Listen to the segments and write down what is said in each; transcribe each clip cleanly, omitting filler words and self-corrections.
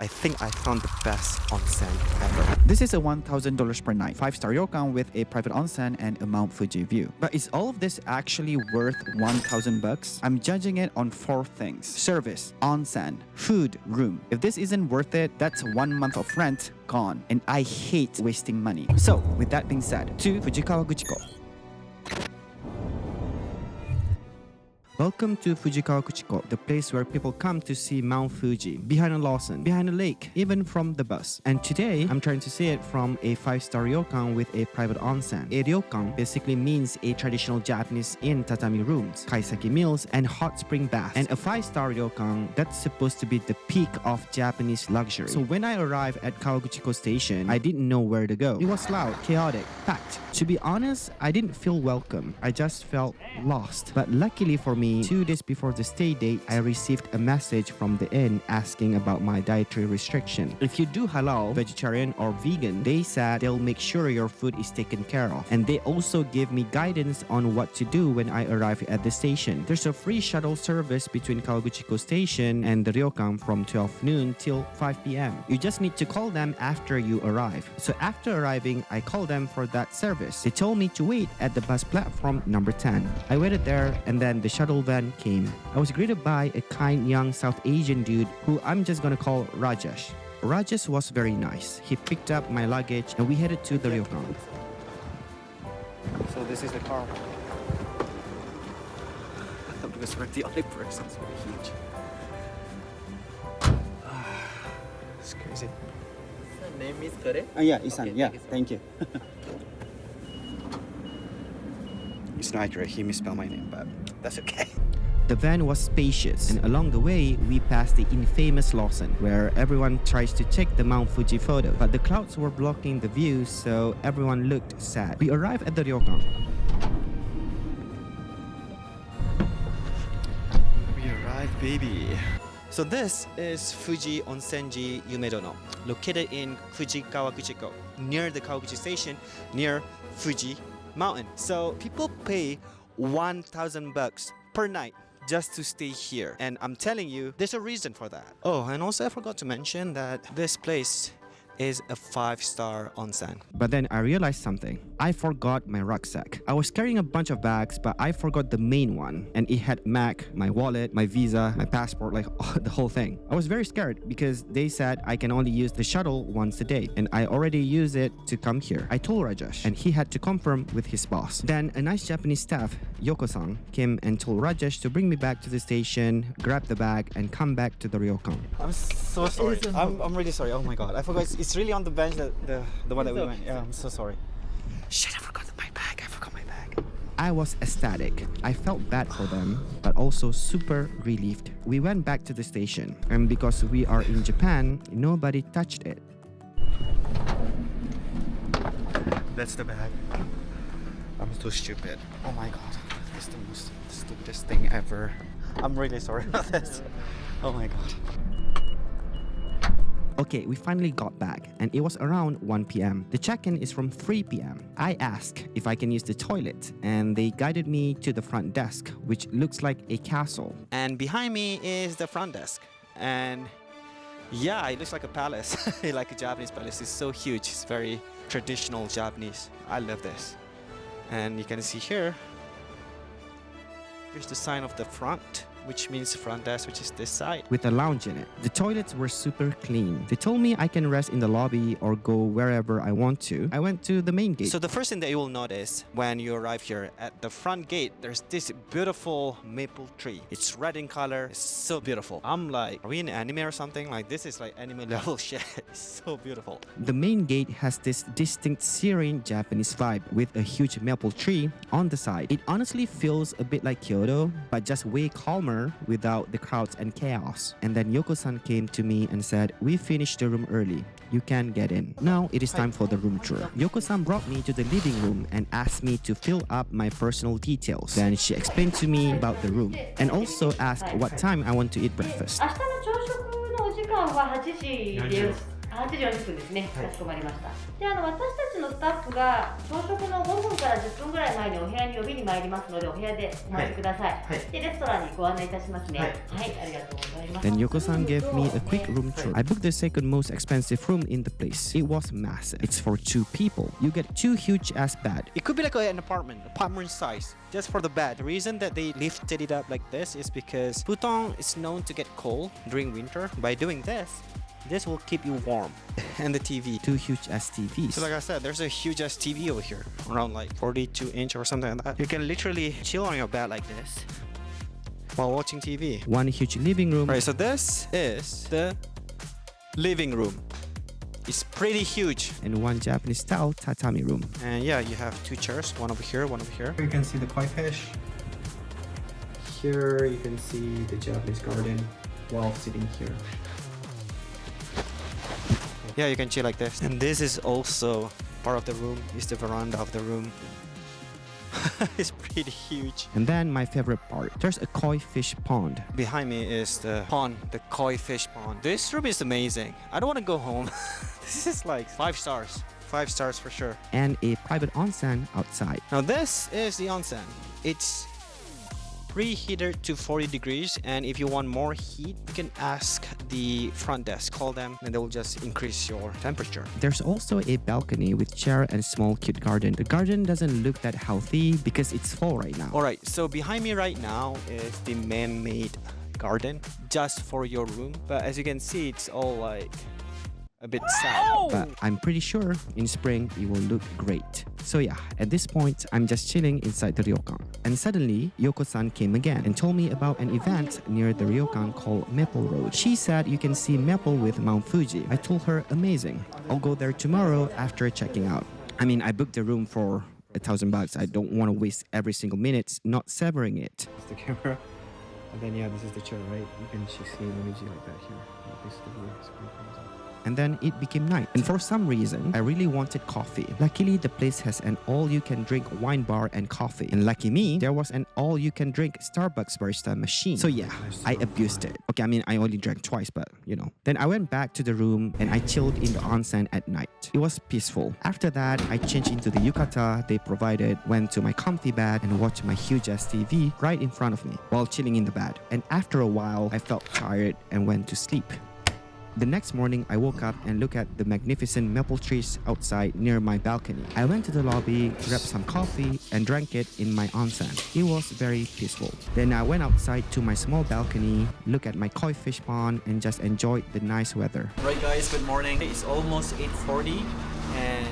I think I found the best onsen ever. This is a $1,000 per night, 5-star ryokan with a private onsen and a Mount Fuji view. But is all of this actually worth 1,000 bucks? I'm judging it on 4 things: service, onsen, food, room. If this isn't worth it, that's 1 month of rent gone. And I hate wasting money. So, with that being said, to Fujikawaguchiko. Welcome to Fujikawaguchiko, the place where people come to see Mount Fuji, behind a Lawson, behind a lake, even from the bus. And today, I'm trying to see it from a 5-star ryokan with a private onsen. A ryokan basically means a traditional Japanese inn tatami rooms, Kaiseki meals, and hot spring baths. And a 5-star ryokan, that's supposed to be the peak of Japanese luxury. So when I arrived at Kawaguchiko Station, I didn't know where to go. It was loud, chaotic, packed. To be honest, I didn't feel welcome. I just felt lost. But luckily for me, 2 days before the stay date, I received a message from the inn asking about my dietary restriction. If you do halal, vegetarian, or vegan, they said they'll make sure your food is taken care of. And they also give me guidance on what to do when I arrive at the station. There's a free shuttle service between Kawaguchiko Station and the ryokan from 12 noon till 5 p.m. You just need to call them after you arrive. So after arriving, I called them for that service. They told me to wait at the bus platform number 10. I waited there, and then the shuttle van came. I was greeted by a kind young South Asian dude who I'm just gonna call Rajesh. Rajesh was very nice. He picked up my luggage and we headed to the ryokan. So this is the car. Because we're the only person, it's very huge. It's crazy. The name is correct? Yeah, Ihsan. Okay, Yeah, thank you, thank you. It's not accurate. He misspelled my name, but that's okay. The van was spacious, and along the way, we passed the infamous Lawson, where everyone tries to take the Mount Fuji photo. But the clouds were blocking the view, so everyone looked sad. We arrived at the ryokan. We arrived, baby. So this is Fuji Onsenji Yumedono, located in Fujikawaguchiko, near the Kawaguchi Station, near Fuji Mountain. So people pay 1,000 bucks per night just to stay here, and I'm telling you, there's a reason for that. Oh, and also I forgot to mention that this place is a 5-star onsen. But then I realized something. I forgot my rucksack. I was carrying a bunch of bags, but I forgot the main one. And it had Mac, my wallet, my visa, my passport, like the whole thing. I was very scared because they said I can only use the shuttle once a day. And I already used it to come here. I told Rajesh, and he had to confirm with his boss. Then a nice Japanese staff, Yoko-san, came and told Rajesh to bring me back to the station, grab the bag, and come back to the ryokan. I'm so sorry. I'm really sorry. Oh my god, I forgot. It's really on the bench, the one that we went. Yeah, I'm so sorry. Shit, I forgot my bag. I forgot my bag. I was ecstatic. I felt bad for them, but also super relieved. We went back to the station, and because we are in Japan, nobody touched it. That's the bag. I'm so stupid. Oh my god, this is the most stupidest thing ever. I'm really sorry about this. Oh my god. Okay, we finally got back, and it was around 1 p.m. The check-in is from 3 p.m. I asked if I can use the toilet, and they guided me to the front desk, which looks like a castle. And behind me is the front desk. And yeah, it looks like a palace, like a Japanese palace. It's so huge. It's very traditional Japanese. I love this. And you can see here, here's the sign of the front, which means front desk, which is this side. With a lounge in it. The toilets were super clean. They told me I can rest in the lobby or go wherever I want to. I went to the main gate. So the first thing that you will notice when you arrive here, at the front gate, there's this beautiful maple tree. It's red in color. It's so beautiful. I'm like, are we in anime or something? Like, this is like anime level shit. It's so beautiful. The main gate has this distinct serene Japanese vibe with a huge maple tree on the side. It honestly feels a bit like Kyoto, but just way calmer without the crowds and chaos. And then Yoko-san came to me and said, "We finished the room early. You can get in." Now it is time for the room tour. Yoko-san brought me to the living room and asked me to fill up my personal details. Then she explained to me about the room and also asked what time I want to eat breakfast. 明日の朝食のお時間は8時です。8時40分ですね。かしこまりました。で、私たちのスタッフが朝食の5分から10分ぐらい前にお部屋に呼びに参りますので、お部屋でお待ちください。で、レストランにご案内いたしますね。はい、ありがとうございます。Then Yoko-san gave me a quick room tour. I booked the second most expensive room in the place. It was massive. It's for 2 people. You get 2 huge ass bed. It could be like an apartment size, just for the bed. The reason that they lifted it up like this is because Bhutan is known to get cold during winter. By doing this will keep you warm. And the TV. 2 huge ass TVs. So like I said, there's a huge ass TV over here, around like 42 inch or something like that. You can literally chill on your bed like this while watching TV. 1 huge living room. Right, so this is the living room. It's pretty huge. And 1 Japanese style tatami room. And yeah, you have 2 chairs, one over here, one over here. You can see the koi fish. Here you can see the Japanese garden while sitting here. Yeah, you can chill like this. And this is also part of the room. It's the veranda of the room. It's pretty huge. And then my favorite part, there's a koi fish pond. Behind me is the pond, the koi fish pond. This room is amazing. I don't want to go home. This is like 5 stars. 5 stars for sure. And a private onsen outside. Now this is the onsen. It's preheated to 40 degrees, and if you want more heat, you can ask the front desk, call them, and they will just increase your temperature. There's also a balcony with chair and small cute garden. The garden doesn't look that healthy because it's fall right now. Alright, so behind me right now is the man-made garden just for your room, but as you can see, it's all like a bit sad. But I'm pretty sure in spring it will look great. So yeah, at this point, I'm just chilling inside the Ryokan. And suddenly, Yoko-san came again and told me about an event near the Ryokan called Maple Road. She said you can see Maple with Mount Fuji. I told her, amazing. I'll go there tomorrow after checking out. I mean, I booked the room for $1,000. I don't want to waste every single minute not savoring it. It's the camera. And then yeah, this is the chair, right? You can see Fuji like that here. This is the view. It's pretty crazy. And then it became night. And for some reason, I really wanted coffee. Luckily, the place has an all-you-can-drink wine bar and coffee. And lucky me, there was an all-you-can-drink Starbucks barista machine. So yeah, I abused it. Okay, I mean, I only drank twice, but you know. Then I went back to the room and I chilled in the onsen at night. It was peaceful. After that, I changed into the yukata they provided, went to my comfy bed and watched my huge-ass TV right in front of me while chilling in the bed. And after a while, I felt tired and went to sleep. The next morning, I woke up and looked at the magnificent maple trees outside near my balcony. I went to the lobby, grabbed some coffee, and drank it in my onsen. It was very peaceful. Then I went outside to my small balcony, looked at my koi fish pond, and just enjoyed the nice weather. Right guys, good morning. It's almost 8:40 and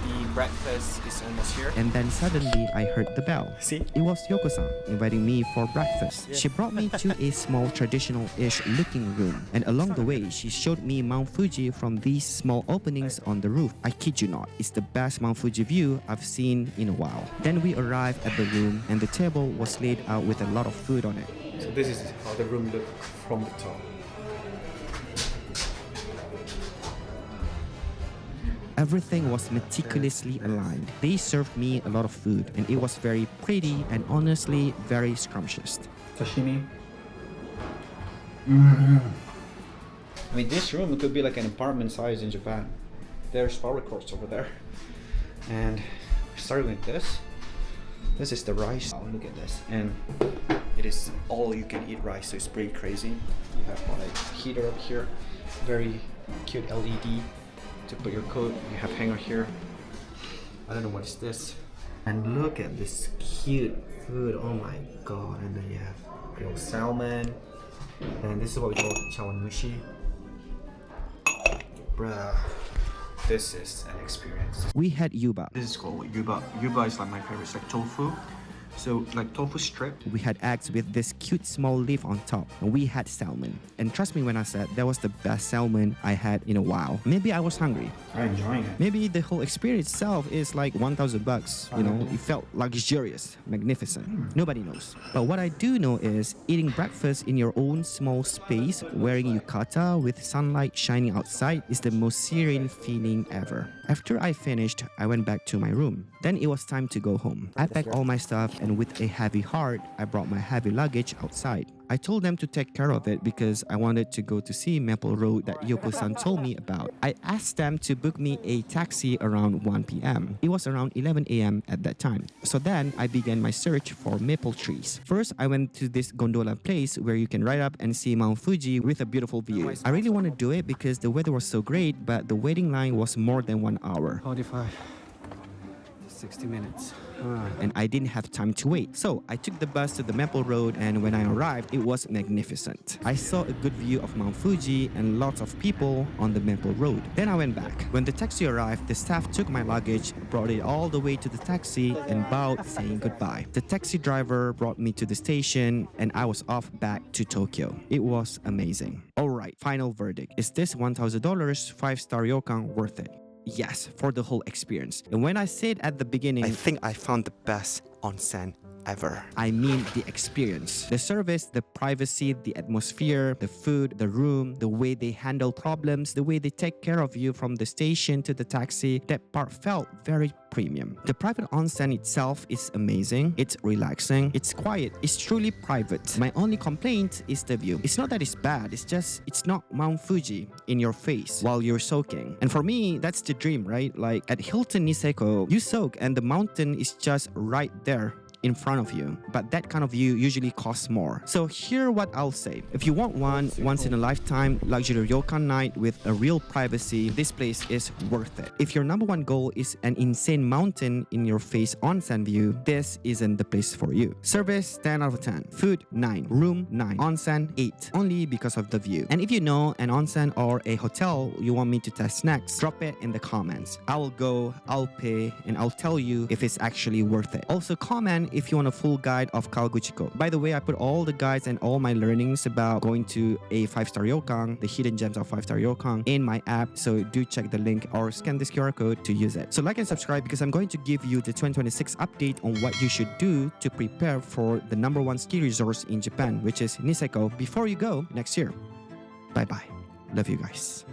the breakfast is almost here. And then suddenly, I heard the bell. See? It was Yoko-san inviting me for breakfast. Yeah. She brought me to a small traditional-ish looking room. And along the way, she showed me Mount Fuji from these small openings on the roof. I kid you not, it's the best Mount Fuji view I've seen in a while. Then we arrived at the room and the table was laid out with a lot of food on it. So this is how the room looks from the top. Everything was meticulously aligned. They served me a lot of food and it was very pretty and honestly very scrumptious. Sashimi. I mean, this room could be like an apartment size in Japan. There's power cords over there. And starting with this. This is the rice. Oh, look at this. And it is all you can eat rice, so it's pretty crazy. You have like heater up here. Very cute LED. To put your coat, you have hanger here. I don't know what is this. And look at this cute food, oh my god. And then you have grilled salmon. And this is what we call chawanmushi. Bruh, this is an experience. We had yuba. This is called yuba. Yuba is like my favorite, it's like tofu. So like tofu strip. We had eggs with this cute small leaf on top. And we had salmon. And trust me when I said that was the best salmon I had in a while. Maybe I was hungry. I'm enjoying it. Maybe the whole experience itself is like $1,000. You know, it felt luxurious, magnificent. Nobody knows. But what I do know is eating breakfast in your own small space, wearing yukata with sunlight shining outside is the most serene feeling ever. After I finished, I went back to my room. Then it was time to go home. I packed all my stuff and and with a heavy heart, I brought my heavy luggage outside. I told them to take care of it because I wanted to go to see Maple Road that Yoko-san told me about. I asked them to book me a taxi around 1 p.m. It was around 11 a.m. at that time. So then I began my search for maple trees. First, I went to this gondola place where you can ride up and see Mount Fuji with a beautiful view. I really want to do it because the weather was so great, but the waiting line was more than 1 hour. 45 to 60 minutes. And I didn't have time to wait. So I took the bus to the Maple Road, and when I arrived, it was magnificent. I saw a good view of Mount Fuji and lots of people on the Maple Road. Then I went back. When the taxi arrived, the staff took my luggage, brought it all the way to the taxi, and bowed, saying goodbye. The taxi driver brought me to the station, and I was off back to Tokyo. It was amazing. Alright, final verdict. Is this $1,000 5-star ryokan worth it? Yes, for the whole experience. And when I said at the beginning, I think I found the best onsen ever. I mean the experience. The service, the privacy, the atmosphere, the food, the room, the way they handle problems, the way they take care of you from the station to the taxi, that part felt very premium. The private onsen itself is amazing. It's relaxing. It's quiet. It's truly private. My only complaint is the view. It's not that it's bad. It's just, it's not Mount Fuji in your face while you're soaking. And for me, that's the dream, right? Like at Hilton Niseko, you soak and the mountain is just right there in front of you, but that kind of view usually costs more. So here what I'll say. If you want one once in a lifetime luxury ryokan night with a real privacy, this place is worth it. If your number one goal is an insane mountain in your face onsen view, this isn't the place for you. Service 10 out of 10. Food 9. Room 9. Onsen 8. Only because of the view. And if you know an onsen or a hotel you want me to test next, drop it in the comments. I will go, I'll pay, and I'll tell you if it's actually worth it. Also comment if you want a full guide of Kawaguchiko. By the way, I put all the guides and all my learnings about going to a 5-star ryokan, the hidden gems of 5-star ryokan, in my app, so do check the link or scan this QR code to use it. So like and subscribe because I'm going to give you the 2026 update on what you should do to prepare for the #1 ski resort in Japan, which is Niseko, before you go next year. Bye bye. Love you guys.